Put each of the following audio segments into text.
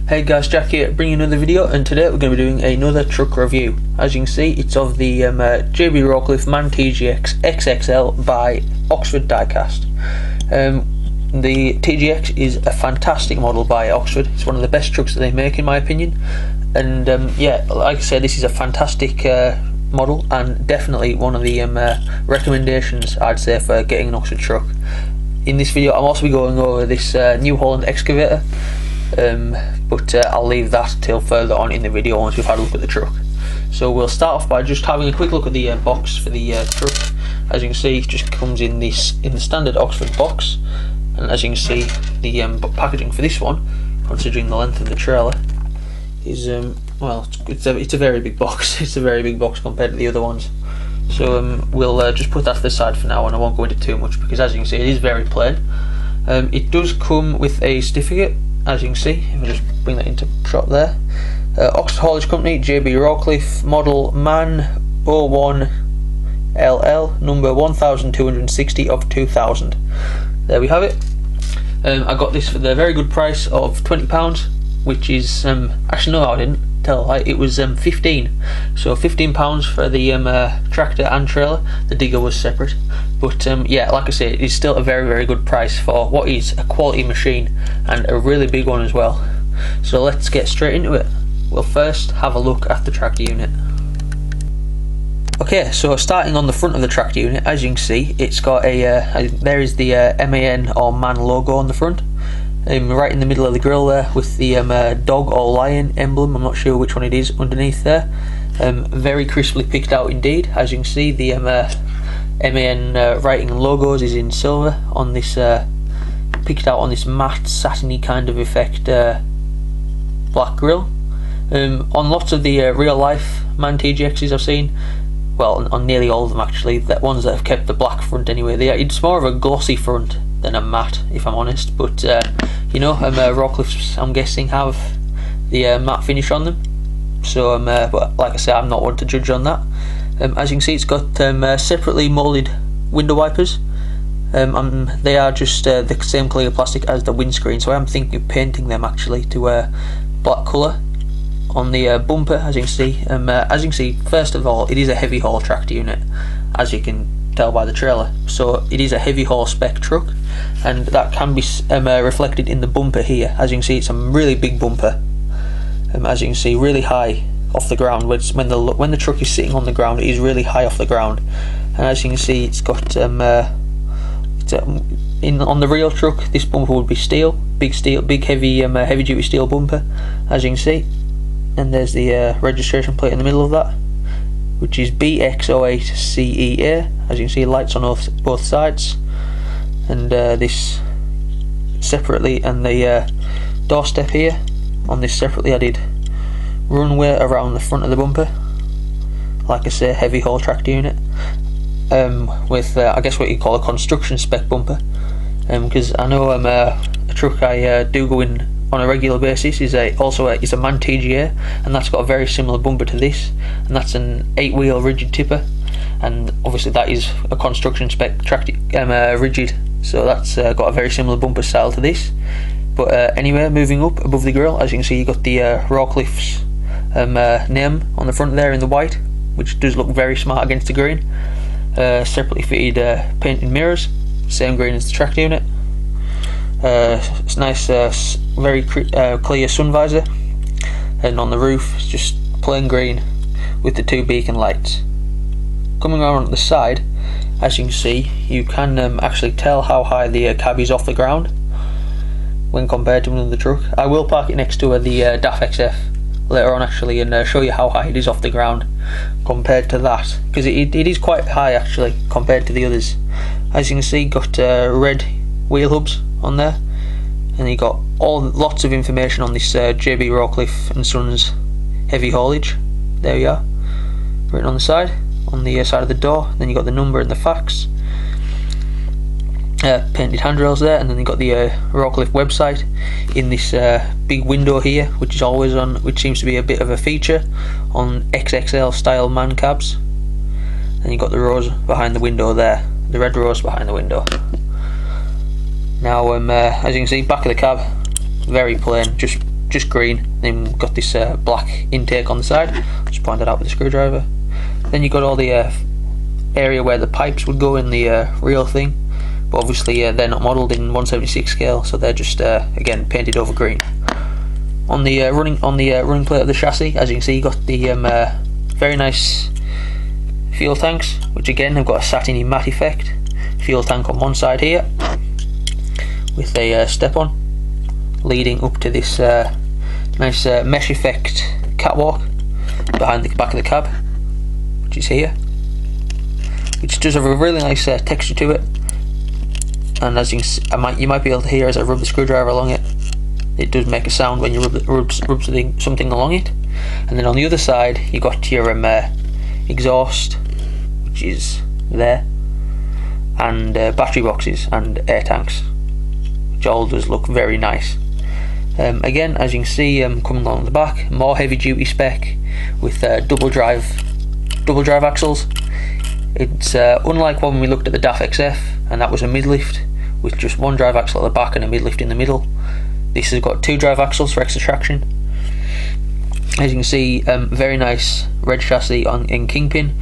Hey guys, Jack here, bringing another video, and today we're going to be doing another truck review. As you can see, it's of the JB Rawcliffe Man TGX XXL by Oxford Diecast. The TGX is a fantastic model by Oxford. It's one of the best trucks that they make in my opinion, and yeah, like I said, this is a fantastic model and definitely one of the recommendations I'd say for getting an Oxford truck. In this video I'm also be going over this New Holland excavator, but I'll leave that till further on in the video once we've had a look at the truck. So we'll start off by just having a quick look at the box for the truck. As you can see, it just comes in the standard Oxford box, and as you can see, the packaging for this one, considering the length of the trailer, is well, it's a very big box. It's a very big box compared to the other ones. So we'll just put that to the side for now, and I won't go into too much because, as you can see, it is very plain. It does come with a certificate, as you can see. If I just bring that into shot there, Oxford Haulage Company, JB Rawcliffe, model Man 01 LL, number 1260 of 2000. There we have it. I got this for the very good price of £20, which is actually no, I didn't tell. It was 15. So £15 for the tractor and trailer. The digger was separate, but yeah, like I say, it's still a very good price for what is a quality machine, and a really big one as well. So let's get straight into it. We'll first have a look at the tractor unit. Okay, so starting on the front of the tractor unit, as you can see, it's got there is the MAN or MAN logo on the front. Right in the middle of the grille there, with the dog or lion emblem. I'm not sure which one it is underneath there. Very crisply picked out indeed. As you can see, the MAN writing and logos is in silver on this, picked out on this matte satiny kind of effect black grille. On lots of the real life Man TGXs I've seen, well, on nearly all of them actually, the ones that have kept the black front anyway, it's more of a glossy front than a matte, if I'm honest. But you know, Rawcliffe's, I'm guessing, have the matte finish on them. So but like I say, I'm not one to judge on that. As you can see, it's got separately moulded window wipers. They are just the same clear plastic as the windscreen, so I'm thinking of painting them actually to black colour on the bumper. As you can see, first of all, it is a heavy haul tractor unit, as you can tell by the trailer. So it is a heavy haul spec truck, and that can be reflected in the bumper here. As you can see, it's a really big bumper. As you can see, really high off the ground. When the truck is sitting on the ground, it is really high off the ground. And as you can see, it's got on the real truck, this bumper would be steel, big heavy duty steel bumper, as you can see. And there's the registration plate in the middle of that, which is BX08CEA. As you can see, lights on both sides, and this separately, and the doorstep here on this separately added runway around the front of the bumper. Like I say, heavy haul tractor unit, with I guess what you call a construction spec bumper, because I know a truck I do go in on a regular basis is also a Man TGX, and that's got a very similar bumper to this, and that's an 8-wheel rigid tipper, and obviously that is a construction spec tractor rigid, so that's got a very similar bumper style to this. But anyway, moving up above the grille, as you can see, you got the Rawcliffe's name on the front there in the white, which does look very smart against the green. Separately fitted painted mirrors, same green as the tractor unit. It's nice, very clear sun visor, and on the roof it's just plain green with the 2 beacon lights. Coming around the side, as you can see, you can actually tell how high the cab is off the ground when compared to another truck. I will park it next to the DAF XF later on actually, and show you how high it is off the ground compared to that, because it is quite high actually compared to the others. As you can see, got red wheel hubs on there, and you got lots of information on this JB Rawcliffe and Sons heavy haulage. There you are, written on the side of the door. Then you got the number and the fax, painted handrails there, and then you got the Rawcliffe website in this big window here, which is always on, which seems to be a bit of a feature on XXL style man cabs. And you got the rows behind the window there, the red rows behind the window. Now as you can see, back of the cab, very plain, just just green. Then we've got this black intake on the side, just pointed out with a screwdriver. Then you've got all the area where the pipes would go in the real thing, but obviously they're not modelled in 1/76 scale, so they're just again painted over green. On the running plate of the chassis, as you can see, you got the very nice fuel tanks, which again have got a satiny matte effect. Fuel tank on one side here, with a step on, leading up to this nice mesh effect catwalk behind the back of the cab, which is here, which does have a really nice texture to it. And as you can see, you might be able to hear as I rub the screwdriver along it, it does make a sound when you rub something along it. And then on the other side, you got your exhaust, which is there, and battery boxes and air tanks, which all does look very nice. Again, as you can see, coming along the back, more heavy duty spec with double drive axles. It's unlike when we looked at the DAF XF, and that was a mid-lift with just one drive axle at the back and a mid-lift in the middle. This has got two drive axles for extra traction. As you can see, very nice red chassis in Kingpin.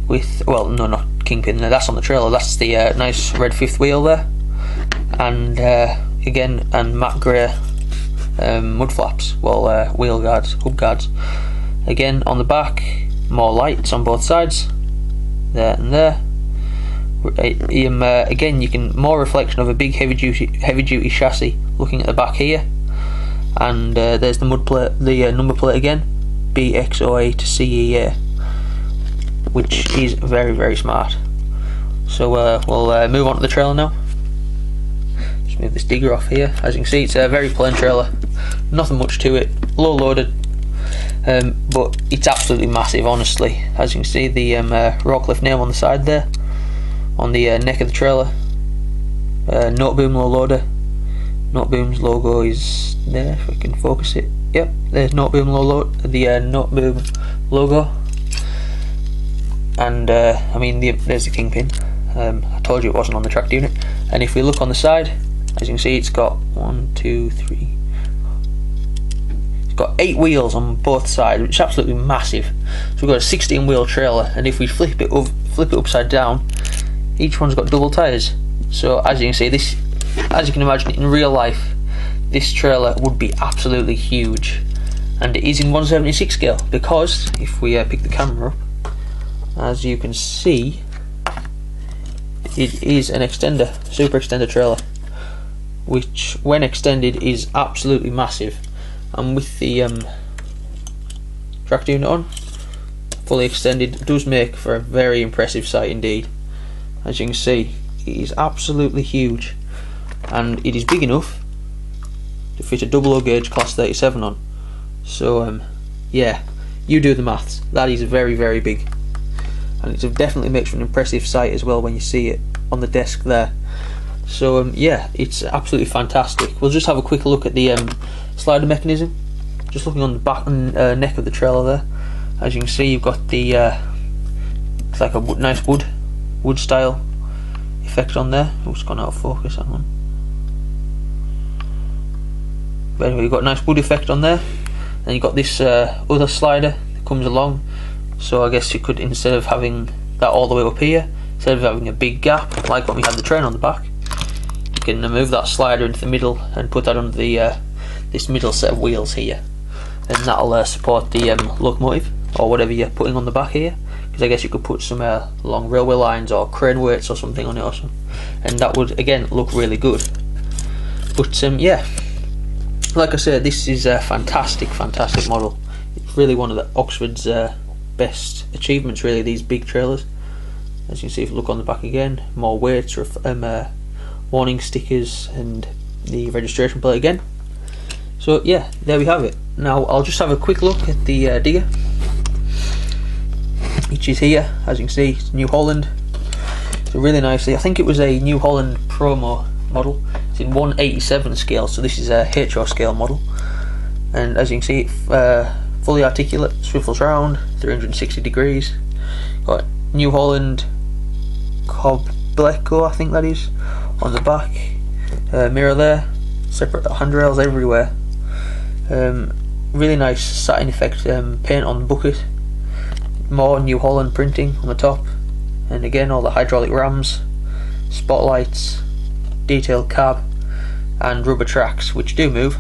With, well, no, not Kingpin, no, that's on the trailer, that's the nice red fifth wheel there. And again, and matte grey mud flaps, well, wheel guards, hub guards. Again, on the back, more lights on both sides, there and there. Again, you can more reflection of a big heavy duty chassis looking at the back here. And there's the mud plate, the number plate again, BX08CEA, which is very, very smart. So we'll move on to the trailer now. Just move this digger off here. As you can see, it's a very plain trailer, nothing much to it, low loaded, but it's absolutely massive, honestly. As you can see, the Rawcliffe name on the side there, on the neck of the trailer. Note boom low loader. Note boom's logo is there, if we can focus it. Yep, there's Note boom the Note boom logo. And I mean, there's the Kingpin. I told you it wasn't on the tracked unit. And if we look on the side, as you can see, it's got 1, 2, 3. It's got 8 wheels on both sides, which is absolutely massive. So we've got a 16 wheel trailer, and if we flip it upside down, each one's got double tyres. So as you can see, this, as you can imagine, in real life, this trailer would be absolutely huge. And it is in 1/76 scale, because if we pick the camera up, as you can see, it is an extender, super extender trailer, which when extended is absolutely massive. And with the tracked unit on, fully extended, does make for a very impressive sight indeed. As you can see, it is absolutely huge, and it is big enough to fit a double O gauge class 37 on. So yeah, you do the maths, that is very, very big. And it definitely makes for an impressive sight as well when you see it on the desk there. So yeah, it's absolutely fantastic. We'll just have a quick look at the slider mechanism. Just looking on the back and neck of the trailer there. As you can see, you've got the it's like a nice wood style effect on there. Oh, it's gone out of focus, that one. But anyway, you've got a nice wood effect on there. Then you've got this other slider that comes along. So I guess you could, instead of having that all the way up here, instead of having a big gap like when we had the train on the back, you can move that slider into the middle and put that under the this middle set of wheels here, and that'll support the locomotive or whatever you're putting on the back here. Because I guess you could put some long railway lines or crane weights or something on it, or something, and that would again look really good. But yeah, like I said, this is a fantastic model. It's really one of the Oxford's best achievements, really, these big trailers. As you can see, if you look on the back again, more weights, warning stickers, and the registration plate again. So yeah, there we have it. Now I'll just have a quick look at the digger, which is here. As you can see, it's New Holland. So really nicely, I think it was a New Holland promo model. It's in 1/87 scale, so this is a HO scale model. And as you can see, fully articulate, swivels round 360 degrees. Got New Holland Cobleco, I think that is, on the back. Mirror there, separate handrails everywhere. Really nice satin effect paint on the bucket. More New Holland printing on the top, and again all the hydraulic rams, spotlights, detailed cab, and rubber tracks which do move.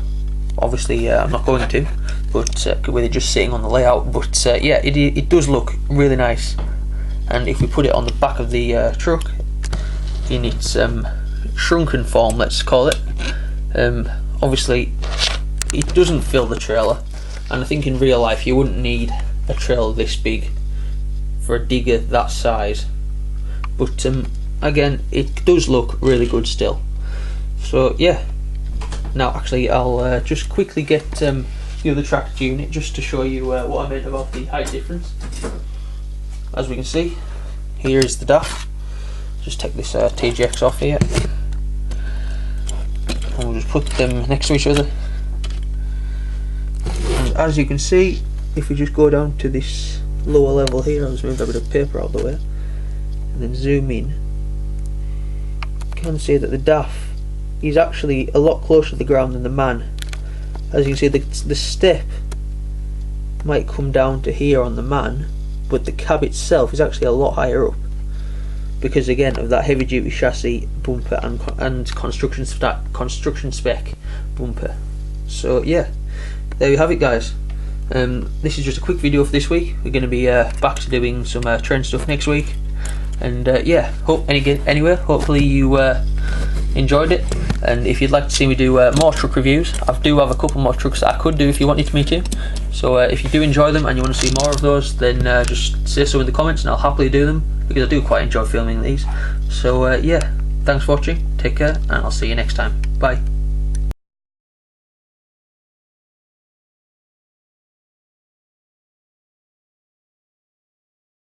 Obviously I'm not going to, but with it just sitting on the layout. But yeah, it does look really nice. And if we put it on the back of the truck in its shrunken form, let's call it, obviously it doesn't fill the trailer, and I think in real life you wouldn't need a trailer this big for a digger that size. But again, it does look really good still. So yeah, now actually I'll just quickly get the other tractor unit just to show you what I meant about the height difference. As we can see, here is the DAF. Just take this TGX off here, and we'll just put them next to each other. And as you can see, if we just go down to this lower level here, I'll just move that bit of paper out of the way, and then zoom in, you can see that the DAF is actually a lot closer to the ground than the Man. As you can see, the step might come down to here on the Man, but the cab itself is actually a lot higher up, because again of that heavy duty chassis bumper and construction spec bumper. So yeah, there we have it, guys. This is just a quick video for this week. We're going to be back to doing some trend stuff next week, and yeah, anyway, hopefully you enjoyed it. And if you'd like to see me do more truck reviews, I do have a couple more trucks that I could do if you wanted me to. So if you do enjoy them and you want to see more of those, then just say so in the comments and I'll happily do them, because I do quite enjoy filming these. So yeah, thanks for watching, take care, and I'll see you next time. Bye.